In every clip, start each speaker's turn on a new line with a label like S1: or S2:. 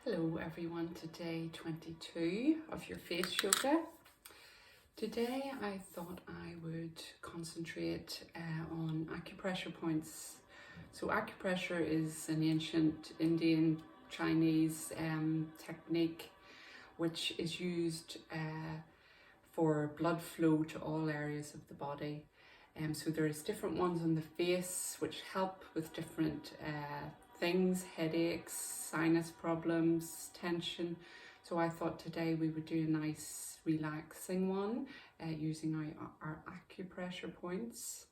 S1: Hello everyone, today 22 of your face yoga. Today I thought I would concentrate on acupressure points. So acupressure is an ancient Indian Chinese technique which is used for blood flow to all areas of the body. So there's different ones on the face which help with different things, headaches, sinus problems, tension. So I thought today we would do a nice relaxing one using our acupressure points.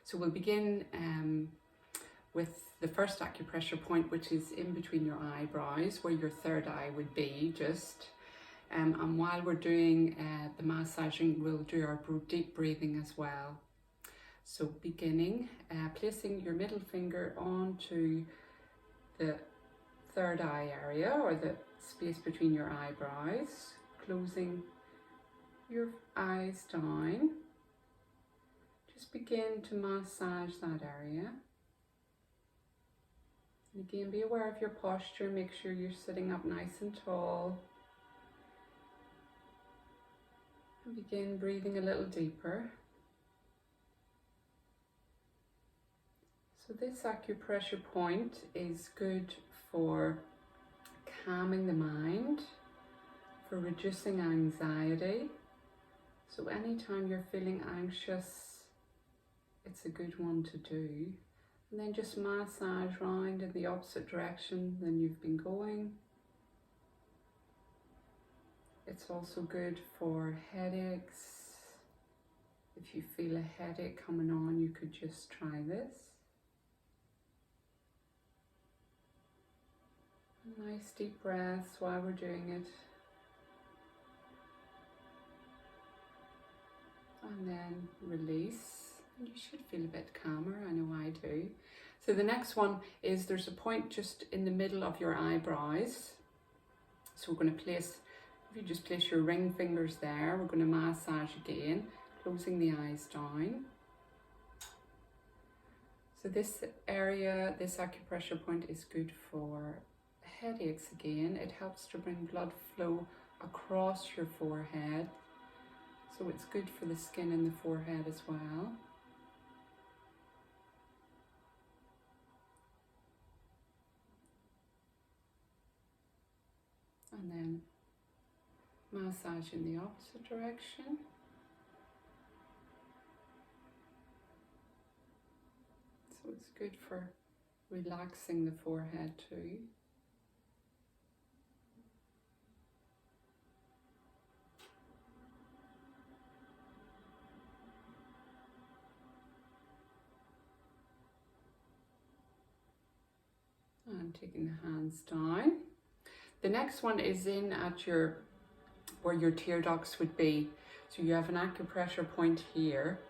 S1: So we'll begin with the first acupressure point, which is in between your eyebrows, where your third eye would be just. And while we're doing the massaging, we'll do our deep breathing as well. So beginning, placing your middle finger onto the third eye area or the space between your eyebrows, closing your eyes down. Just begin to massage that area. And again, be aware of your posture. Make sure you're sitting up nice and tall. And begin breathing a little deeper. So this acupressure point is good for calming the mind, for reducing anxiety. So anytime you're feeling anxious, it's a good one to do. And then just massage round in the opposite direction than you've been going. It's also good for headaches. If you feel a headache coming on, you could just try this. Nice deep breaths while we're doing it. And then release. And you should feel a bit calmer, I know I do. So the next one is there's a point just in the middle of your eyebrows. So we're going to place, if you just place your ring fingers there, we're going to massage again, closing the eyes down. So this area, this acupressure point is good for headaches again. It helps to bring blood flow across your forehead. So it's good for the skin in the forehead as well. And then massage in the opposite direction. So it's good for relaxing the forehead too. And taking the hands down. The next one is in at where your tear ducts would be. So you have an acupressure point here.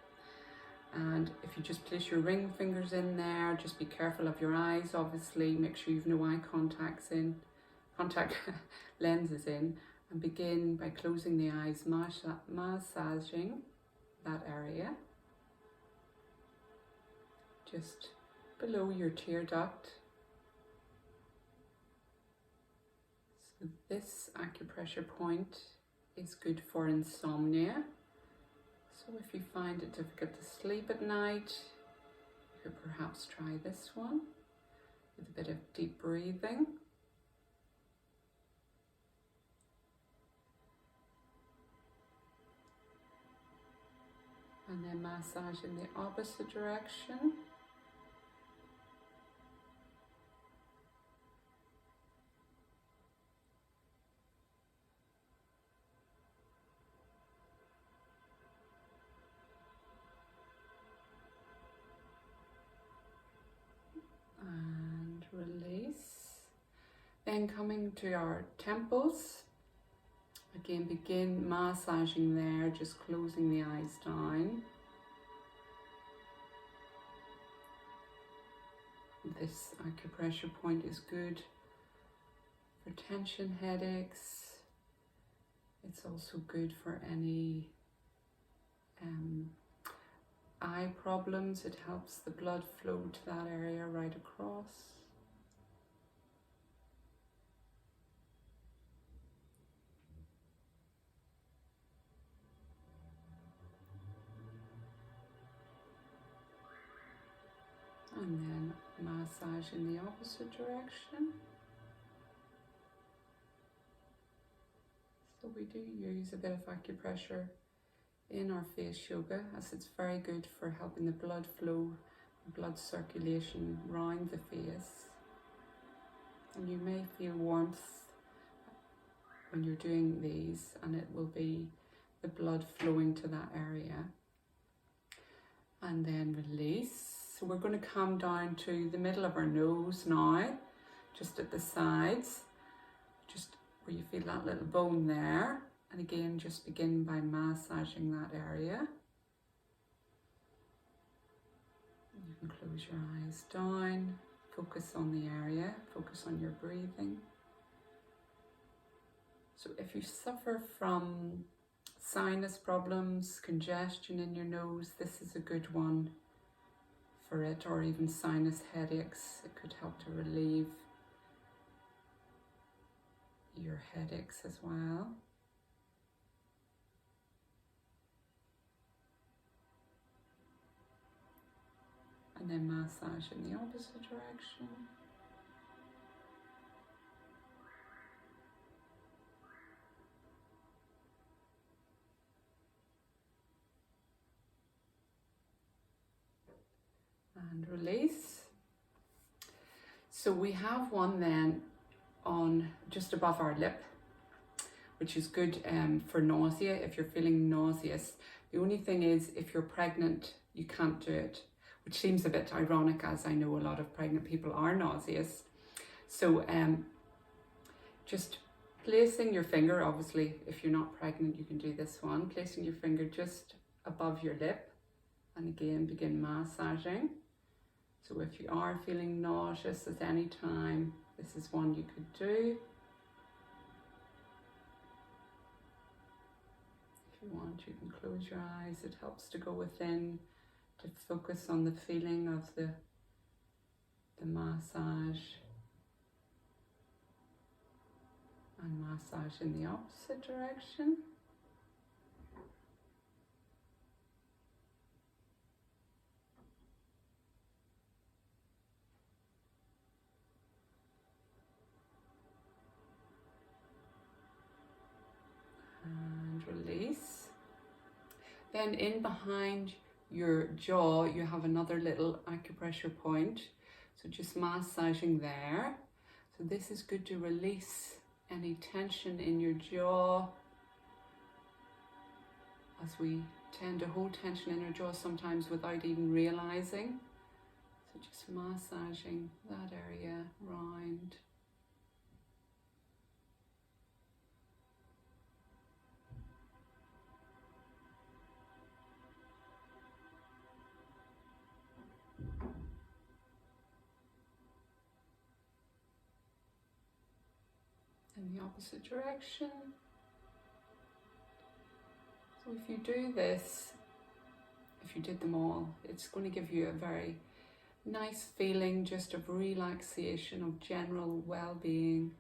S1: And if you just place your ring fingers in there, just be careful of your eyes, obviously. Make sure you've no eye contact lenses in. And begin by closing the eyes, massaging that area. Just below your tear duct. This acupressure point is good for insomnia. So if you find it difficult to sleep at night, you could perhaps try this one with a bit of deep breathing. And then massage in the opposite direction. And release. Then coming to our temples. Again, begin massaging there, just closing the eyes down. This acupressure point is good for tension, headaches. It's also good for any eye problems. It helps the blood flow to that area right across. And then massage in the opposite direction. So we do use a bit of acupressure in our face yoga, as it's very good for helping the blood flow, blood circulation around the face. And you may feel warmth when you're doing these, and it will be the blood flowing to that area. And then release. So we're going to come down to the middle of our nose now, just at the sides, just where you feel that little bone there. And again, just begin by massaging that area. You can close your eyes down, focus on the area, focus on your breathing. So if you suffer from sinus problems, congestion in your nose, this is a good one for it, or even sinus headaches. It could help to relieve your headaches as well. And then massage in the opposite direction. And release. So we have one then on just above our lip, which is good for nausea if you're feeling nauseous. The only thing is, if you're pregnant, you can't do it, which seems a bit ironic, as I know a lot of pregnant people are nauseous. So just placing your finger, obviously if you're not pregnant you can do this one, placing your finger just above your lip, and again begin massaging. So if you are feeling nauseous at any time, this is one you could do. If you want, you can close your eyes. It helps to go within, to focus on the feeling of the massage. And massage in the opposite direction. And release. Then in behind your jaw, you have another little acupressure point. So just massaging there. So this is good to release any tension in your jaw, as we tend to hold tension in our jaw sometimes without even realizing. So just massaging that area round. In the opposite direction. So if you do this, if you did them all, it's going to give you a very nice feeling just of relaxation, of general well-being.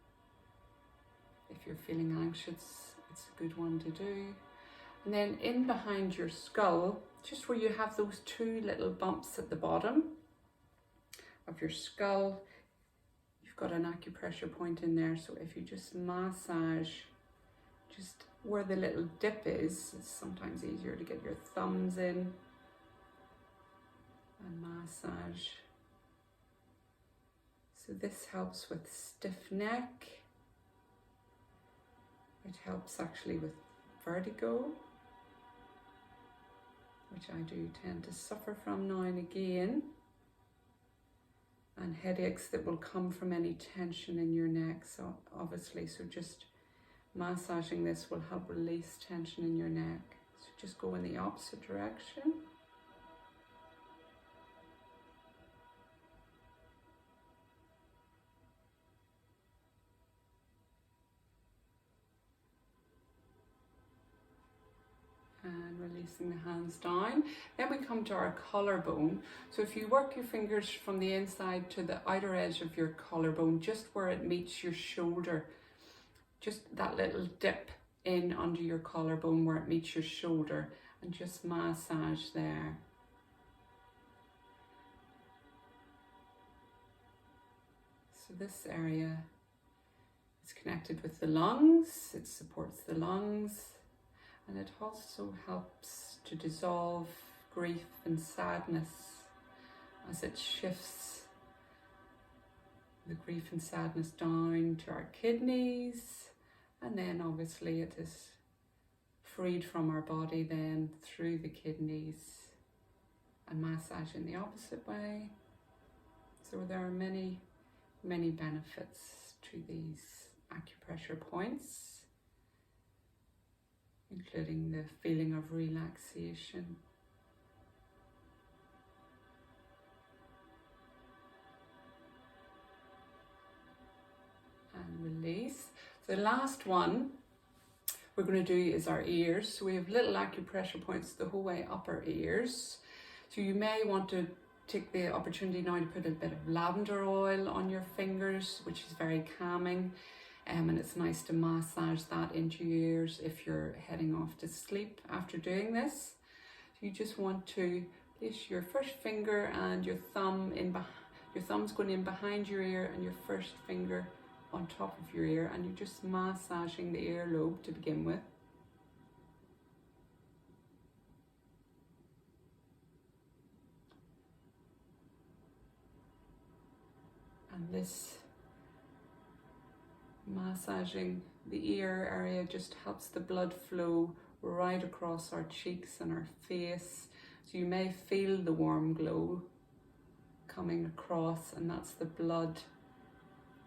S1: If you're feeling anxious, it's a good one to do. And then in behind your skull, just where you have those two little bumps at the bottom of your skull, you've got an acupressure point in there. So if you just massage just where the little dip is, it's sometimes easier to get your thumbs in and massage. So this helps with stiff neck. It helps actually with vertigo, which I do tend to suffer from now and again, and headaches that will come from any tension in your neck. So obviously, so just massaging this will help release tension in your neck. So just go in the opposite direction. And releasing the hands down. Then we come to our collarbone. So if you work your fingers from the inside to the outer edge of your collarbone, just where it meets your shoulder, just that little dip in under your collarbone where it meets your shoulder, and just massage there. So this area is connected with the lungs, it supports the lungs, and it also helps to dissolve grief and sadness as it shifts the grief and sadness down to our kidneys, and then obviously it is freed from our body then through the kidneys and massage in the opposite way. So there are many benefits to these acupressure points, including the feeling of relaxation. And release. So the last one we're going to do is our ears. So we have little acupressure points the whole way up our ears. So you may want to take the opportunity now to put a bit of lavender oil on your fingers, which is very calming, and it's nice to massage that into your ears if you're heading off to sleep after doing this. So you just want to place your first finger and your thumb in your thumb's going in behind your ear and your first finger on top of your ear, and you're just massaging the earlobe to begin with. And this massaging the ear area just helps the blood flow right across our cheeks and our face. So you may feel the warm glow coming across, and that's the blood,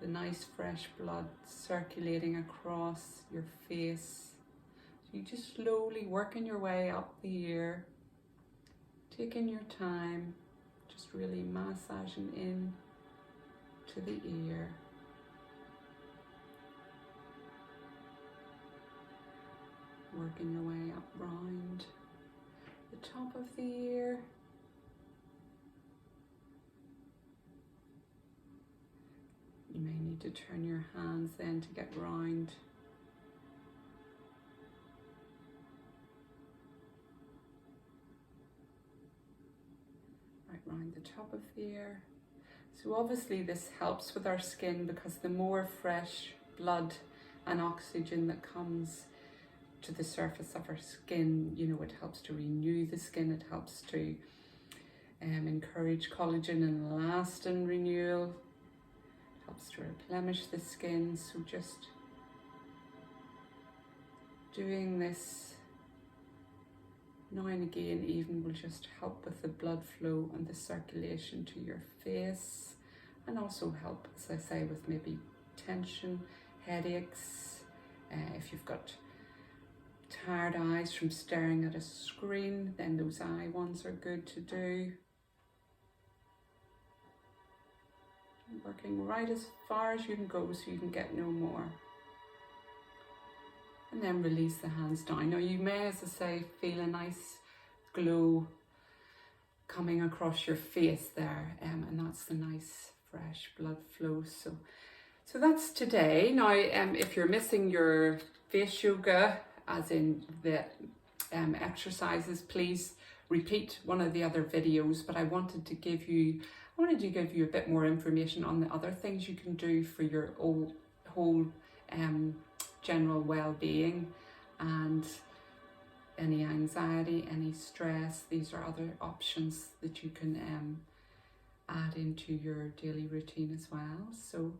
S1: the nice fresh blood circulating across your face. So you just slowly working your way up the ear, taking your time, just really massaging in to the ear. Working your way up round the top of the ear. You may need to turn your hands then to get round. Right round the top of the ear. So obviously this helps with our skin, because the more fresh blood and oxygen that comes to the surface of our skin, you know, it helps to renew the skin, it helps to encourage collagen and elastin renewal, it helps to replenish the skin. So just doing this now and again even will just help with the blood flow and the circulation to your face, and also help, as I say, with maybe tension, headaches, if you've got tired eyes from staring at a screen, then those eye ones are good to do. Working right as far as you can go so you can get no more. And then release the hands down. Now you may, as I say, feel a nice glow coming across your face there, and that's the nice fresh blood flow. So that's today. Now if you're missing your face yoga, as in the exercises, please repeat one of the other videos. But I wanted to give you a bit more information on the other things you can do for your whole general well-being, and any anxiety, any stress. These are other options that you can add into your daily routine as well. So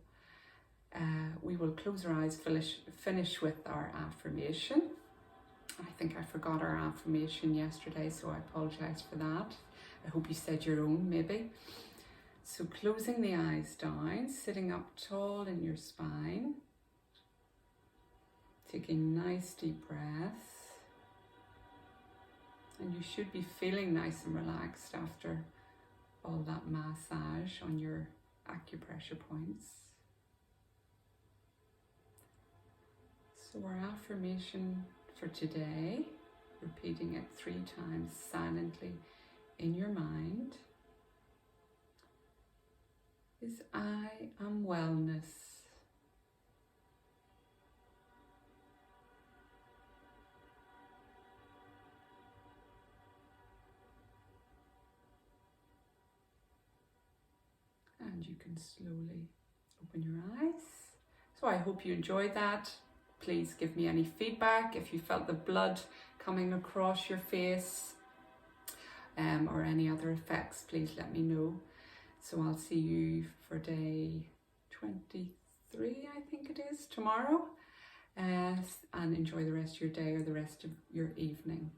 S1: we will close our eyes, finish with our affirmation. I think I forgot our affirmation yesterday, so I apologize for that. I hope you said your own maybe. So closing the eyes down, sitting up tall in your spine, taking nice deep breaths, and you should be feeling nice and relaxed after all that massage on your acupressure points. So our affirmation for today, repeating it 3 times silently in your mind, is I am wellness. And you can slowly Open your eyes. So I hope you enjoyed that. Please give me any feedback if you felt the blood coming across your face or any other effects. Please let me know. So I'll see you for day 23, I think it is, tomorrow. And enjoy the rest of your day or the rest of your evening.